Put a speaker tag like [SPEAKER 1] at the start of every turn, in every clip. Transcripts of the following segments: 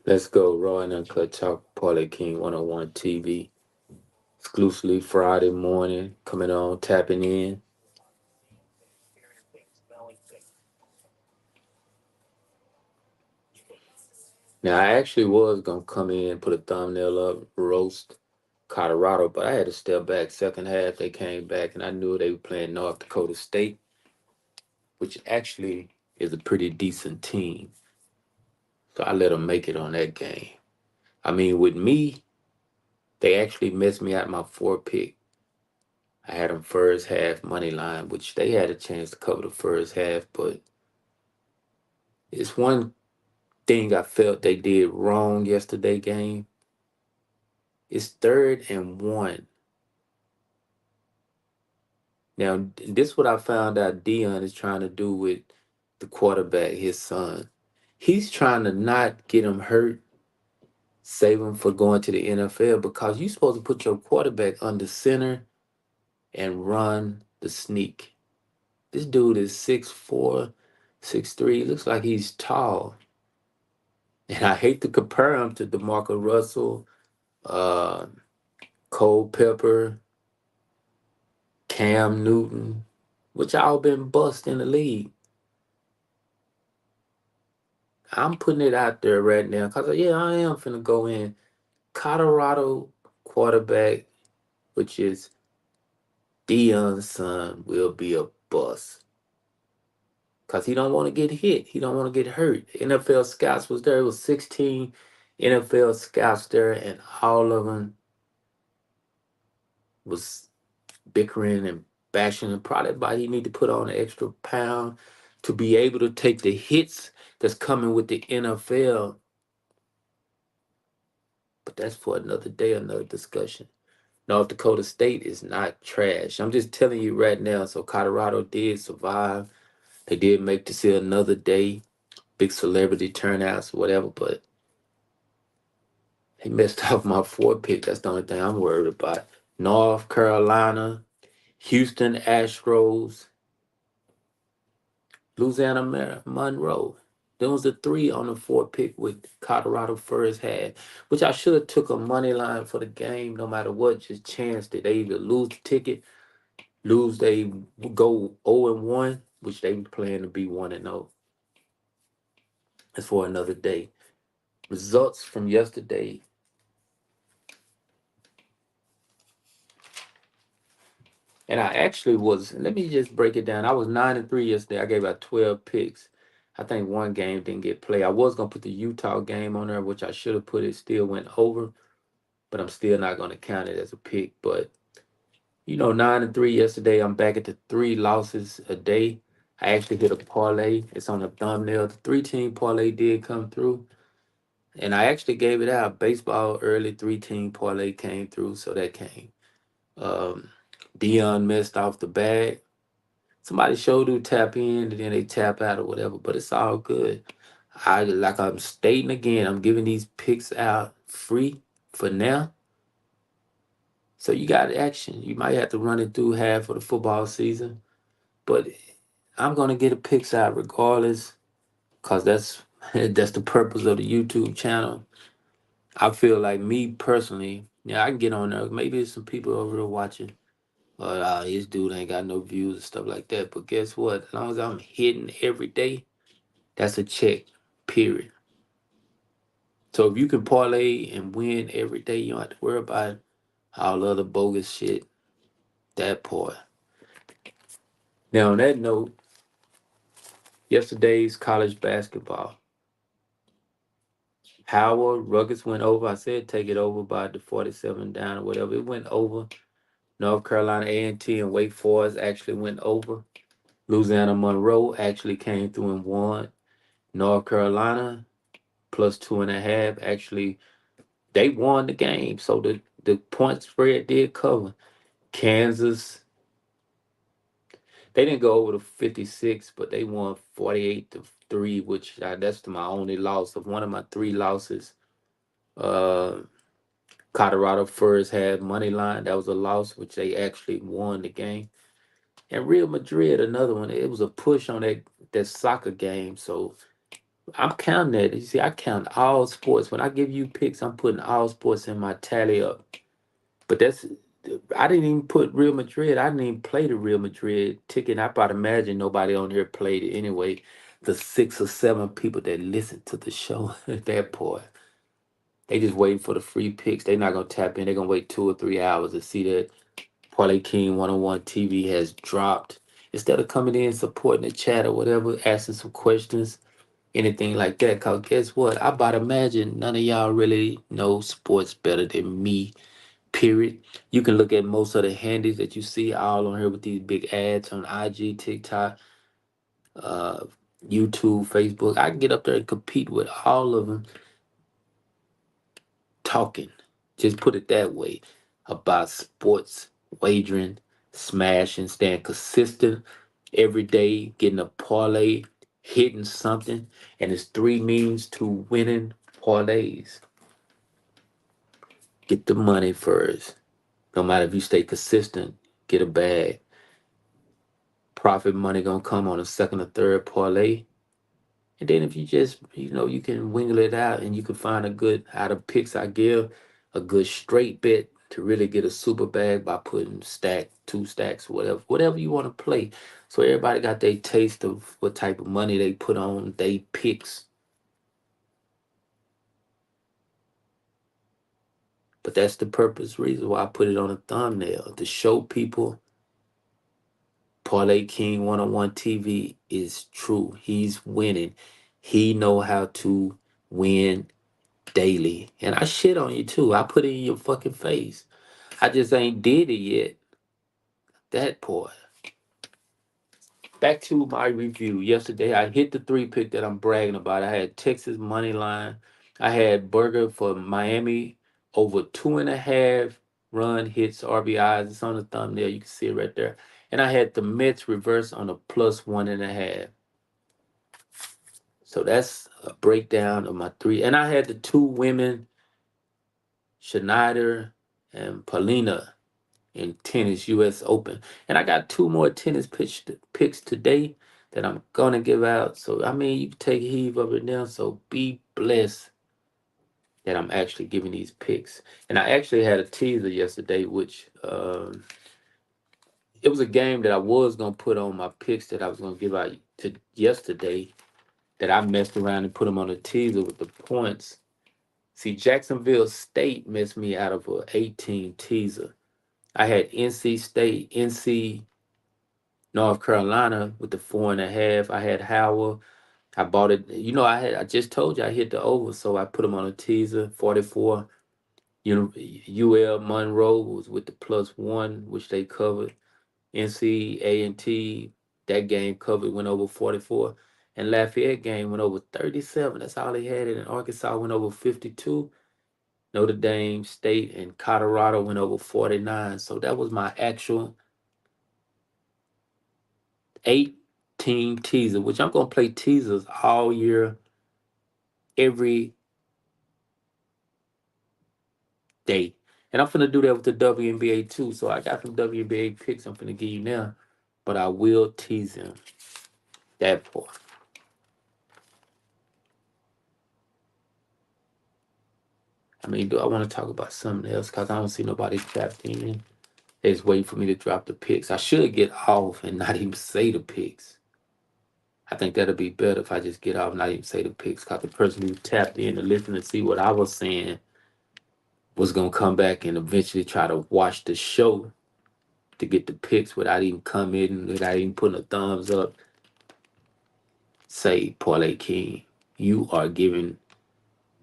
[SPEAKER 1] Let's go. Raw and Uncut Talk, Parlay King 101 TV. Exclusively Friday morning. Coming on, tapping in. Now, I actually was going to come in, put a thumbnail up, roast Colorado, but I had to step back. Second half, they came back, and I knew they were playing North Dakota State, which actually is a pretty decent team. So I let them make it on that game. I mean, with me, they actually messed me out my four pick. I had them first half money line, which they had a chance to cover the first half, but it's one thing I felt they did wrong yesterday game. It's 3rd and 1. Now, this what I found out Dion is trying to do with the quarterback, his son. He's trying to not get him hurt, save him for going to the NFL because you're supposed to put your quarterback under center and run the sneak. This dude is 6'4", 6'3". Looks like he's tall. And I hate to compare him to DeMarcus Russell, uh, Cole Pepper, Cam Newton, which all been bust in the league. I'm putting it out there right now because, yeah, I am finna go in. Colorado quarterback, which is Dion's son, will be a bust because he don't want to get hit. He don't want to get hurt. NFL scouts was there. It was 16 NFL scouts there, and all of them was bickering and bashing and probably about he need to put on an extra pound to be able to take the hits that's coming with the NFL. But that's for another day, another discussion. North Dakota State is not trash. I'm just telling you right now. So Colorado did survive. They did make to see another day, big celebrity turnouts, whatever. But he messed up my four pick. That's the only thing I'm worried about. North Carolina, Houston Astros, Louisiana Monroe. There was a three on the four pick with Colorado first half, which I should have took a money line for the game no matter what. Just chance that they either lose the ticket, lose they go 0-1, which they plan to be 1-0. That's for another day. Results from yesterday. And I actually was, let me just break it down. I was 9-3 yesterday. I gave out 12 picks. I think one game didn't get played. I was gonna put the Utah game on there, which I should have put. It still went over, but I'm still not gonna count it as a pick. But 9-3 yesterday. I'm back at the three losses a day. I actually hit a parlay. It's on the thumbnail. The three-team parlay did come through, and I actually gave it out. Baseball early three-team parlay came through, so that came. Um, Dion messed off the bag. Somebody showed who tap in and then they tap out or whatever, but it's all good. I'm stating again, I'm giving these picks out free for now. So you got action. You might have to run it through half of the football season, but I'm gonna get the picks out regardless, cause that's that's the purpose of the YouTube channel. I feel like me personally, yeah, I can get on there. Maybe there's some people over there watching. But this dude ain't got no views and stuff like that. But guess what? As long as I'm hitting every day, that's a check, period. So if you can parlay and win every day, you don't have to worry about all the other bogus shit. That part. Now on that note, yesterday's college basketball. Howard, Ruggers went over. I said take it over by the 47 down or whatever. It went over. North Carolina A&T and Wake Forest actually went over. Louisiana Monroe actually came through and won. North Carolina plus 2.5. Actually, they won the game. So the point spread did cover. Kansas, they didn't go over the 56, but they won 48-3, which that's my only loss of one of my three losses. Uh, Colorado first had money line. That was a loss, which they actually won the game. And Real Madrid, another one. It was a push on that soccer game. So I'm counting that. You see, I count all sports. When I give you picks, I'm putting all sports in my tally up. But that's I didn't even put Real Madrid. I didn't even play the Real Madrid ticket. I about imagine nobody on here played it anyway. The 6 or 7 people that listen to the show at that point, they just waiting for the free picks. They're not gonna tap in. They're gonna wait 2 or 3 hours to see that Parlay King 101 TV has dropped. Instead of coming in supporting the chat or whatever, asking some questions, anything like that. Cause guess what? I about imagine none of y'all really know sports better than me. Period. You can look at most of the handies that you see all on here with these big ads on IG, TikTok, uh, YouTube, Facebook. I can get up there and compete with all of them talking. Just put it that way about sports, wagering, smashing, staying consistent every day, getting a parlay, hitting something, and it's 3 means to winning parlays. Get the money first. No matter if you stay consistent, get a bag. Profit money gonna come on a second or third parlay. And then if you just, you can wiggle it out and you can find a good, out of picks I give, a good straight bet to really get a super bag by putting 2 stacks, whatever you want to play. So everybody got their taste of what type of money they put on they picks. But that's the purpose reason why I put it on a thumbnail to show people Parlay King 101 TV is true. He's winning. He know how to win daily. And I shit on you too. I put it in your fucking face. I just ain't did it yet. That part. Back to my review. Yesterday I hit the 3 pick that I'm bragging about. I had Texas money line. I had Burger for Miami over 2.5 run hits RBIs. It's on the thumbnail. You can see it right there. And I had the Mets reverse on a +1.5. So that's a breakdown of my 3. And I had the 2 women, Schneider and Paulina, in tennis US Open. And I got 2 more tennis picks today that I'm gonna give out. So I mean you can take heave of it now. So be blessed that I'm actually giving these picks. And I actually had a teaser yesterday, which it was a game that I was gonna put on my picks that I was gonna give out to yesterday that I messed around and put them on a teaser with the points. See, Jacksonville State messed me out of a 18 teaser. I had NC State, NC North Carolina with the 4.5. I had Howard. I bought it. I just told you I hit the over, so I put them on a teaser. 44. UL Monroe was with the +1, which they covered. NC A&T, that game covered, went over 44. And Lafayette game went over 37. That's all they had. And Arkansas went over 52. Notre Dame State and Colorado went over 49. So that was my actual 8-team teaser, which I'm going to play teasers all year, every day. And I'm going to do that with the WNBA too. So I got some WNBA picks I'm going to give you now, but I will tease them. That part. I mean, do I want to talk about something else? Because I don't see nobody tapped in. They just waiting for me to drop the picks. I should get off and not even say the picks. I think that'll be better if I just get off and not even say the picks. Because the person who tapped in to listen and see what I was saying was going to come back and eventually try to watch the show to get the picks without even coming, without even putting a thumbs up. Say, Parlay King, you are giving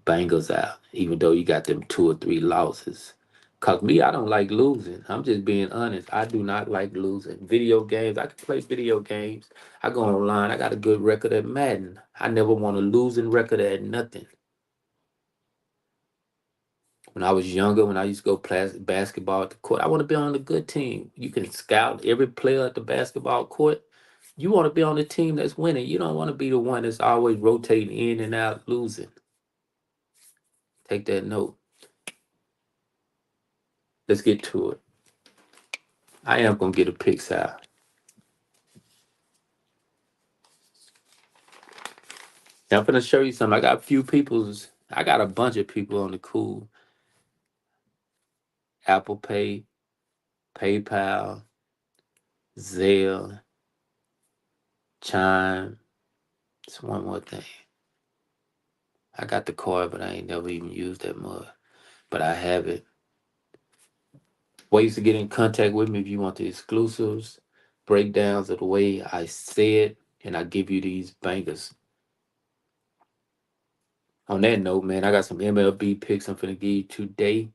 [SPEAKER 1] Bengals out, even though you got them 2 or 3 losses. Cause me, I don't like losing. I'm just being honest. I do not like losing. Video games, I can play video games. I go online. I got a good record at Madden. I never want a losing record at nothing. When I was younger, when I used to go play basketball at the court, I want to be on the good team. You can scout every player at the basketball court. You want to be on the team that's winning. You don't want to be the one that's always rotating in and out, losing. Take that note. Let's get to it. I am gonna get a picks out. Now I'm gonna show you something. I got a few people's. I got a bunch of people on the cool Apple Pay, PayPal, Zelle, Chime. It's one more thing. I got the card, but I ain't never even used that mug. But I have it. Ways to get in contact with me if you want the exclusives, breakdowns of the way I say it, and I give you these bangers. On that note, man, I got some MLB picks I'm finna give you today.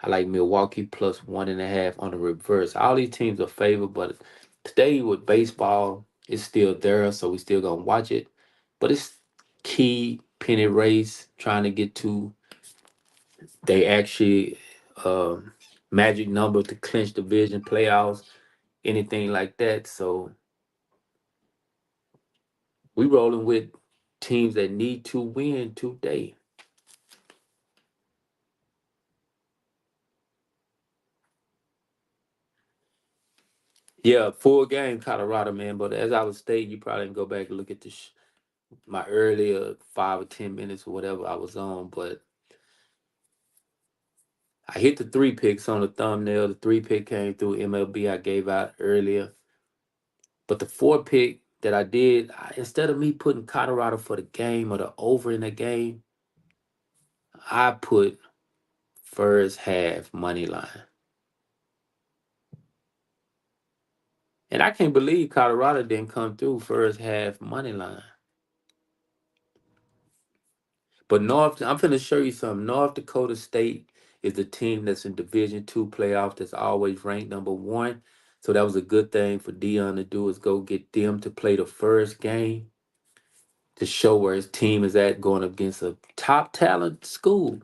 [SPEAKER 1] I like Milwaukee plus 1.5 on the reverse. All these teams are favored, but today with baseball, it's still there, so we still gonna watch it. But it's key penny race trying to get to they actually magic number to clinch division playoffs, anything like that. So we rolling with teams that need to win today. Yeah, full game Colorado, man. But as I was stating, you probably can go back and look at my earlier 5 or 10 minutes or whatever I was on. But I hit the three picks on the thumbnail. The three pick came through MLB I gave out earlier. But the four pick that I did, instead of me putting Colorado for the game or the over in the game, I put first half money line. And I can't believe Colorado didn't come through first half money line. But I'm finna show you something. North Dakota State is the team that's in Division II playoff that's always ranked number one. So that was a good thing for Dion to do is go get them to play the first game to show where his team is at going against a top talent school.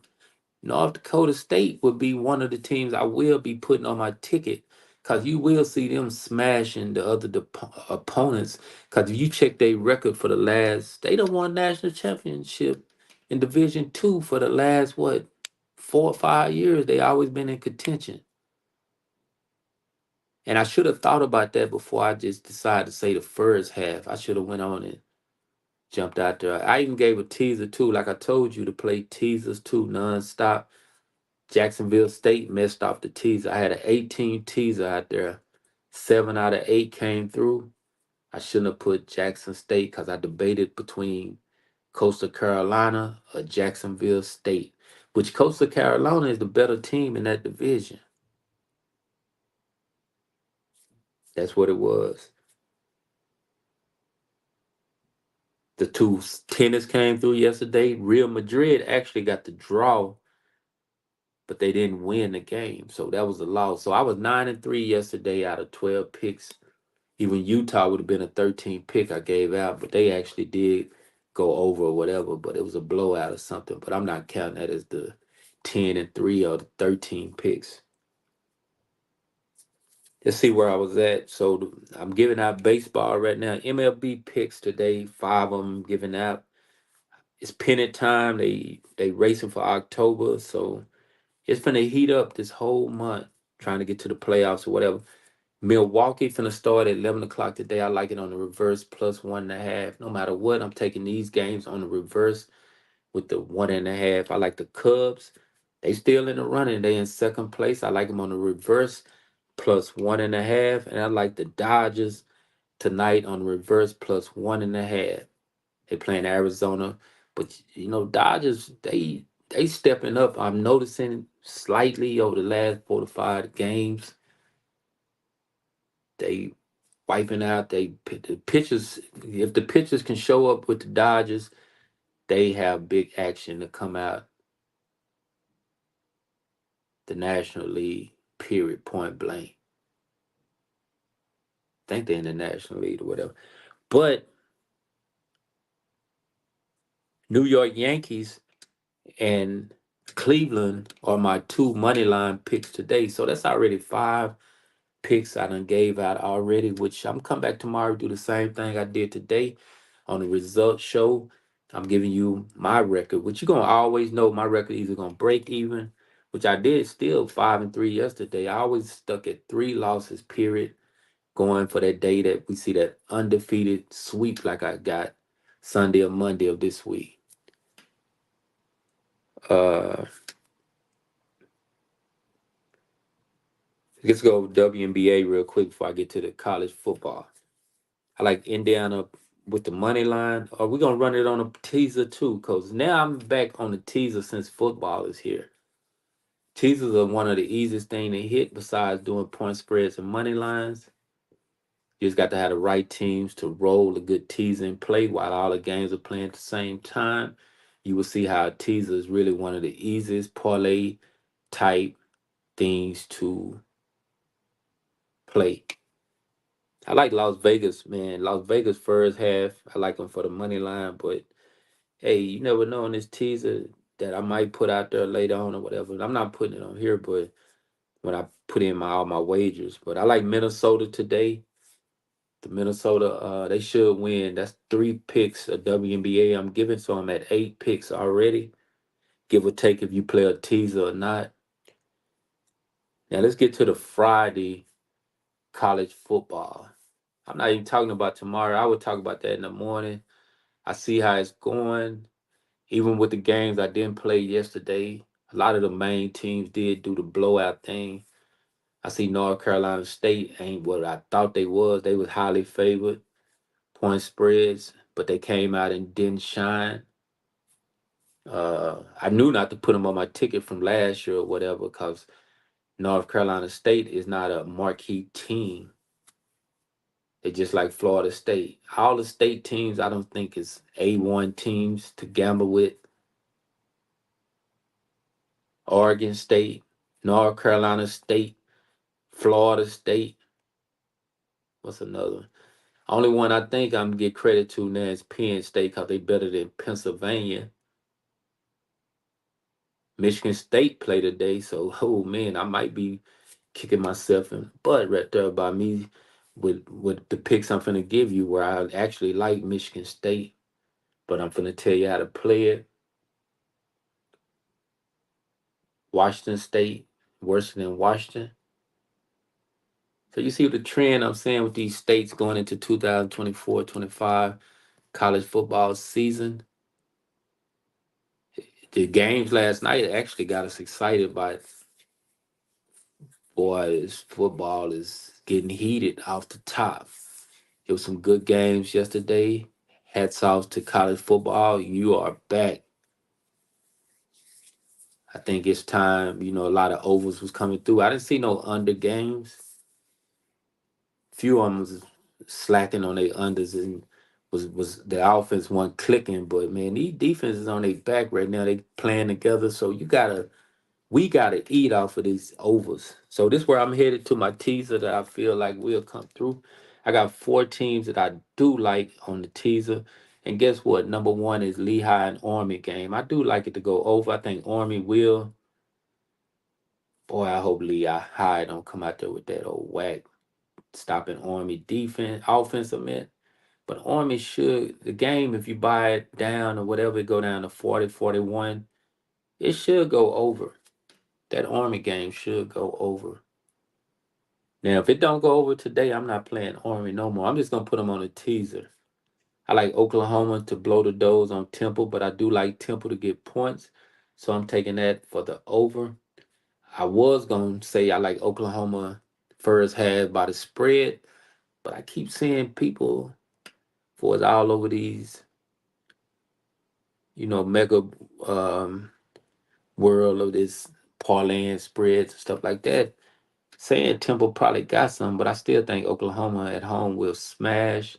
[SPEAKER 1] North Dakota State would be one of the teams I will be putting on my ticket because you will see them smashing the other opponents. Because if you check their record for the last, they don't won national championship in Division II for the last, what, 4 or 5 years. They always been in contention. And I should have thought about that before I just decided to say the first half. I should have went on and jumped out there. I even gave a teaser too, like I told you to play teasers too nonstop. Jacksonville State messed off the teaser. I had an 18 teaser out there. 7 out of 8 came through. I shouldn't have put Jackson State because I debated between Coastal Carolina or Jacksonville State, which Coastal Carolina is the better team in that division. That's what it was. The two tennis came through yesterday. Real Madrid actually got the draw, but they didn't win the game. So that was a loss. So I was 9-3 yesterday out of 12 picks. Even Utah would have been a 13 pick I gave out, but they actually did go over or whatever, but it was a blowout or something. But I'm not counting that as the 10-3 or the 13 picks. Let's see where I was at. So I'm giving out baseball right now. MLB picks today, 5 of them giving out. It's pennant time. They racing for October, so it's gonna heat up this whole month trying to get to the playoffs or whatever. Milwaukee finna start at 11 o'clock today. I like it on the reverse plus 1.5. No matter what, I'm taking these games on the reverse with the 1.5. I like the Cubs. They still in the running. They in second place. I like them on the reverse plus 1.5. And I like the Dodgers tonight on the reverse plus 1.5. They playing Arizona. But Dodgers, they stepping up. I'm noticing slightly over the last 4 to 5 games. They wiping out the pitchers. If the pitchers can show up with the Dodgers, they have big action to come out the National League. Period. Point blank. I think they're in the National League or whatever. But New York Yankees and Cleveland are my two money line picks today. So that's already 5 picks I done gave out already, which I'm come back tomorrow, do the same thing I did today on the results show. I'm giving you my record, which you're gonna always know my record either gonna break even, which I did still 5-3 yesterday. I always stuck at 3 losses, period, going for that day that we see that undefeated sweep like I got. Sunday or Monday of this week. Uh, let's go WNBA real quick before I get to the college football. I like Indiana with the money line. Are we gonna run it on a teaser too? Cause now I'm back on the teaser since football is here. Teasers are one of the easiest thing to hit besides doing point spreads and money lines. You just got to have the right teams to roll a good teaser and play while all the games are playing at the same time. You will see how a teaser is really one of the easiest parlay type things to play. I like Las Vegas, man. Las Vegas first half. I like them for the money line, but hey, you never know in this teaser that I might put out there later on or whatever. I'm not putting it on here, but when I put in all my wagers. But I like Minnesota today. The Minnesota, they should win. That's 3 picks of WNBA I'm giving, so I'm at 8 picks already, give or take if you play a teaser or not. Now let's get to the Friday college football. I'm not even talking about tomorrow. I would talk about that in the morning. I see how it's going. Even with the games I didn't play yesterday, a lot of the main teams did do the blowout thing. I see North Carolina State ain't what I thought they was. They was highly favored, point spreads, but they came out and didn't shine. I knew not to put them on my ticket from last year or whatever because North Carolina State is not a marquee team. They just like Florida State. All the state teams, I don't think is A1 teams to gamble with. Oregon State, North Carolina State, Florida State. What's another one? Only one I think I'm gonna get credit to now is Penn State because they better than Pennsylvania. Michigan State play today, so oh man, I might be kicking myself in the butt right there by me with the picks I'm finna give you where I actually like Michigan State, but I'm finna tell you how to play it. Washington State, worse than Washington. So you see the trend I'm saying with these states going into 2024-25 college football season. The games last night actually got us excited by boys, football is getting heated off the top. There was some good games yesterday. Hats off to college football. You are back. I think it's time. A lot of overs was coming through. I didn't see no under games. Few of them was slacking on their unders and was the offense wasn't clicking. But man, these defenses on their back right now. They playing together. So we gotta eat off of these overs. So this where I'm headed to my teaser that I feel like will come through. I got 4 teams that I do like on the teaser. And guess what? Number one is Lehigh and Army game. I do like it to go over. I think Army will. Boy, I hope Lehigh don't come out there with that old whack stopping Army defense, offensive man. But Army should, the game, if you buy it down or whatever, it go down to 40, 41, it should go over. That Army game should go over. Now, if it don't go over today, I'm not playing Army no more. I'm just gonna put them on a teaser. I like Oklahoma to blow the doors on Temple, but I do like Temple to get points, so I'm taking that for the over. I was gonna say I like Oklahoma first half by the spread, but I keep seeing people for it's all over these, mega um, world of this parlaying spreads and stuff like that. Saying Temple probably got some, but I still think Oklahoma at home will smash.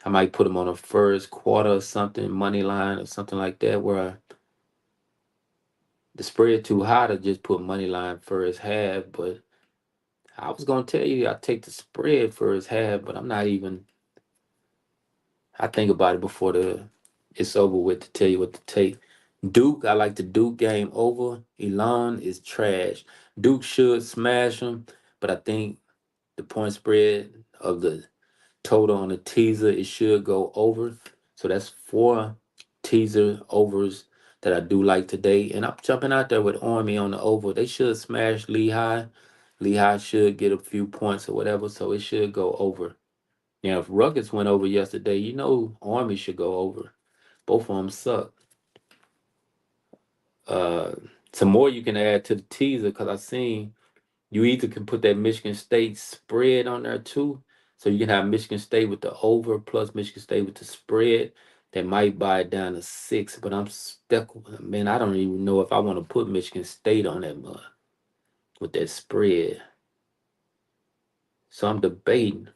[SPEAKER 1] I might put them on a first quarter or something, money line or something like that, where the spread too high to just put money line first half. But I was gonna tell you I take the spread first half, but I'm not even. I think about it before it's over with to tell you what to take. Duke, I like the Duke game over. Elon is trash. Duke should smash them, but I think the point spread of the total on the teaser, it should go over. So that's 4 teaser overs that I do like today. And I'm jumping out there with Army on the over. They should smash Lehigh. Lehigh should get a few points or whatever, so it should go over. Now, if Ruckus went over yesterday, Army should go over. Both of them suck. Uh, some more you can add to the teaser because I seen you either can put that Michigan State spread on there too. So you can have Michigan State with the over plus Michigan State with the spread. That might buy it down to 6, but I'm stuck. Man, I don't even know if I want to put Michigan State on that mud with that spread. So I'm debating.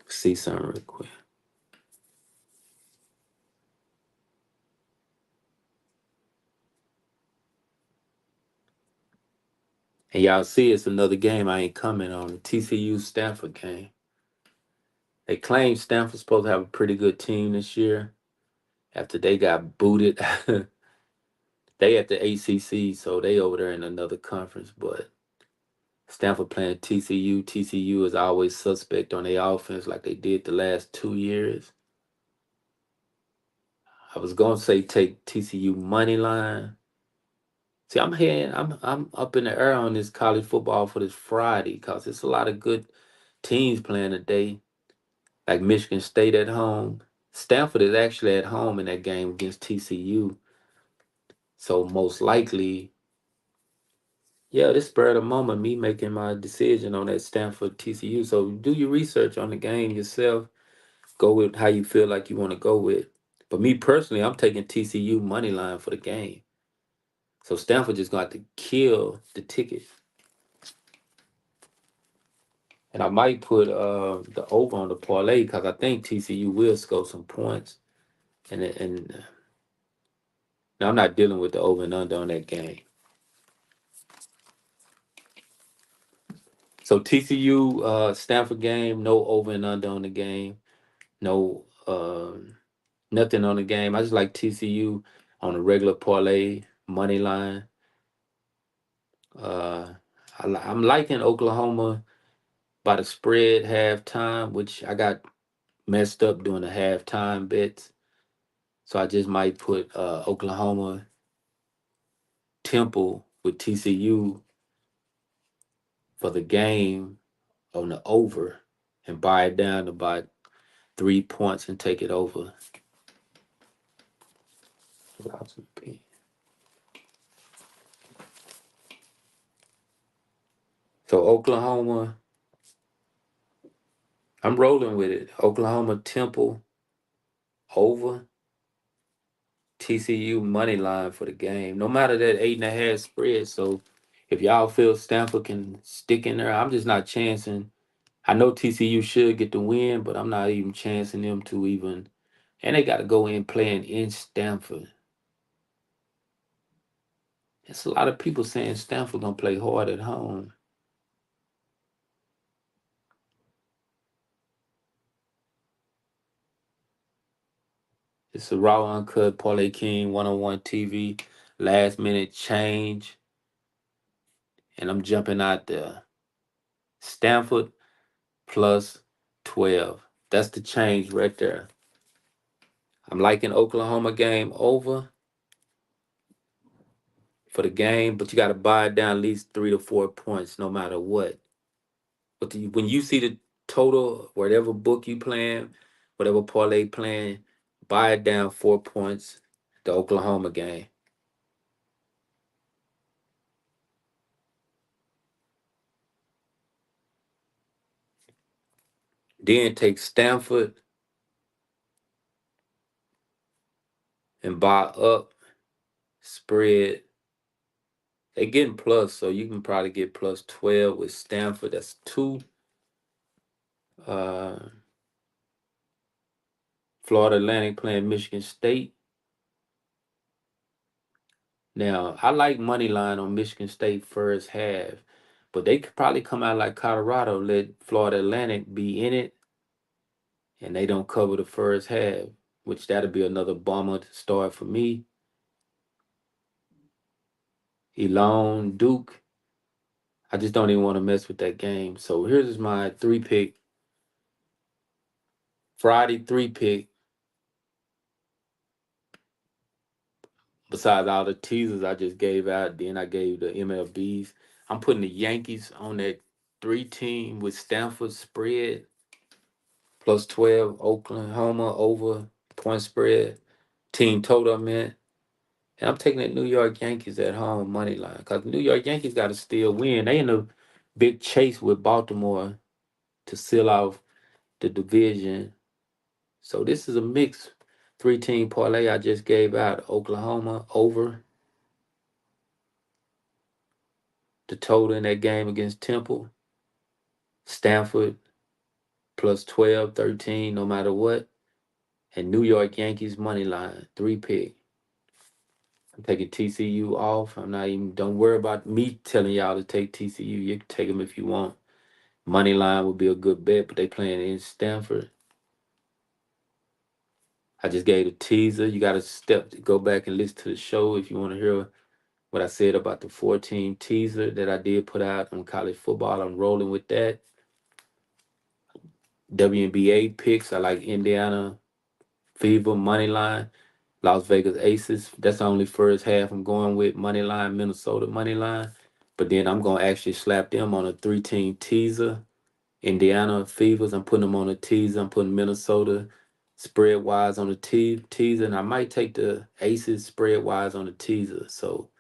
[SPEAKER 1] See something real quick. And y'all see it's another game I ain't coming on. The TCU Stanford game. They claim Stanford's supposed to have a pretty good team this year after they got booted. They at the ACC, so they over there in another conference. But Stanford playing TCU. TCU is always suspect on their offense like they did the last 2 years. I was gonna say take TCU money line. See, I'm up in the air on this college football for this Friday because it's a lot of good teams playing today. Like Michigan State at home. Stanford is actually at home in that game against TCU. So most likely, yeah, this spur of the moment, me making my decision on that Stanford TCU. So do your research on the game yourself. Go with how you feel like you want to go with. But me personally, I'm taking TCU money line for the game. So Stanford just got to kill the ticket. And I might put the over on the parlay because I think TCU will score some points. And now I'm not dealing with the over and under on that game. So TCU Stanford game, no over and under on the game, no nothing on the game. I just like TCU on a regular parlay money line. Uh, I'm liking Oklahoma by the spread halftime, which I got messed up doing the halftime bets. So I just might put Oklahoma Temple with TCU for the game on the over and buy it down to about 3 points and take it over. So Oklahoma, I'm rolling with it. Oklahoma Temple over TCU money line for the game. No matter that 8.5 spread. So if y'all feel Stanford can stick in there, I'm just not chancing. I know TCU should get the win, but I'm not even chancing them to even. And they got to go in playing in Stanford. There's a lot of people saying Stanford gonna play hard at home. It's a raw uncut Parlay King 101 TV last minute change, and I'm jumping out there. Stanford plus 12. That's the change right there. I'm liking Oklahoma game over for the game, but you got to buy it down at least 3 to 4 points no matter what. But when you see the total, whatever book you playing, whatever parlay playing, buy it down 4 points. The Oklahoma game. Then take Stanford and buy up spread. They getting plus, so you can probably get plus 12 with Stanford. That's two. Uh, Florida Atlantic playing Michigan State. Now, I like money line on Michigan State first half, but they could probably come out like Colorado, let Florida Atlantic be in it, and they don't cover the first half, which that'll be another bummer to start for me. Elon, Duke. I just don't even want to mess with that game. So here's my three pick. Friday three pick. Besides all the teasers I just gave out, then I gave the MLBs. I'm putting the Yankees on that 3-team with Stanford spread, plus 12, Oklahoma over point spread, team total, man. And I'm taking the New York Yankees at home money line because the New York Yankees got to still win. They in a big chase with Baltimore to seal off the division. So this is a mix 3-team parlay I just gave out. Oklahoma over the total in that game against Temple. Stanford plus 12, 13, no matter what. And New York Yankees money line, 3-pick. I'm taking TCU off. I'm not even, don't worry about me telling y'all to take TCU. You can take them if you want. Money line would be a good bet, but they playing in Stanford. I just gave a teaser. You got to go back and listen to the show if you want to hear what I said about the 14 teaser that I did put out on college football. I'm rolling with that. WNBA picks. I like Indiana Fever money line, Las Vegas Aces. That's the only first half I'm going with money line, Minnesota money line. But then I'm gonna actually slap them on a 3-team teaser. Indiana Fevers, I'm putting them on a teaser. I'm putting Minnesota spread wise on the teaser, and I might take the Aces spread wise on the teaser. So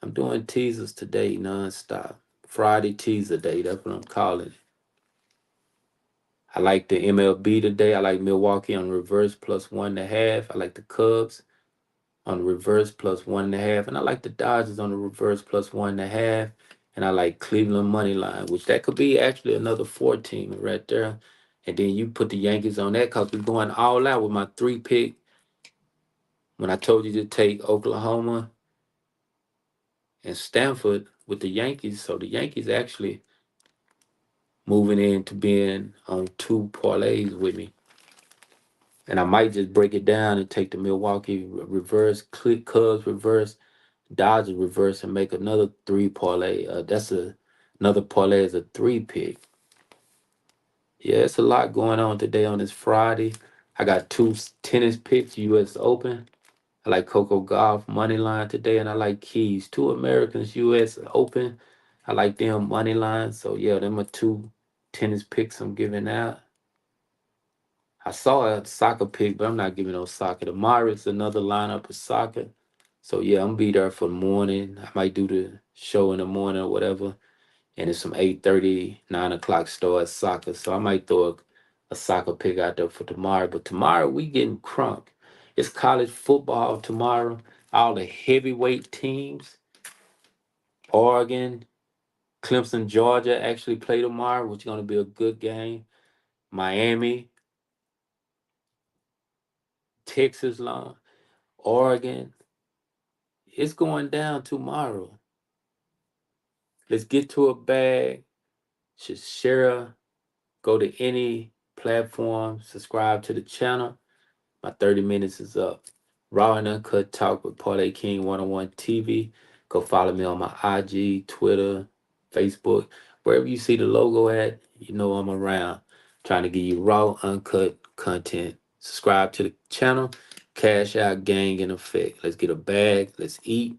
[SPEAKER 1] I'm doing teasers today nonstop. Friday teaser day. That's what I'm calling it. I like the MLB today. I like Milwaukee on reverse plus 1.5. I like the Cubs on the reverse plus 1.5. And I like the Dodgers on the reverse plus 1.5. And I like Cleveland money line, which that could be actually another 14 right there. And then you put the Yankees on that because we're going all out with my 3-pick. When I told you to take Oklahoma and Stanford with the Yankees. So the Yankees actually moving into being on 2 parlays with me. And I might just break it down and take the Milwaukee reverse, Cubs reverse, Dodgers reverse, and make another 3 parlay. Another parlay is a 3-pick. Yeah, it's a lot going on today on this Friday. I got 2 tennis picks, U.S. Open. I like Coco Golf money line today, and I like Keys. 2 Americans, U.S. Open. I like them money line. So yeah, them are 2 tennis picks I'm giving out. I saw a soccer pick, but I'm not giving no soccer. Tomorrow's another lineup of soccer. So yeah, I'm gonna be there for the morning. I might do the show in the morning or whatever. And it's some 8:30, 9 o'clock start soccer. So I might throw a soccer pick out there for tomorrow. But tomorrow we getting crunk. It's college football tomorrow. All the heavyweight teams, Oregon, Clemson, Georgia actually play tomorrow, which is gonna be a good game. Miami, Texas long, Oregon. It's going down tomorrow. Let's get to a bag. Just share, go to any platform, subscribe to the channel. My 30 minutes is up. Raw and Uncut Talk with Parlay King 101 TV. Go follow me on my IG, Twitter, Facebook. Wherever you see the logo at, you know I'm around. Trying to give you raw, uncut content. Subscribe to the channel. Cash out, gang in effect. Let's get a bag. Let's eat.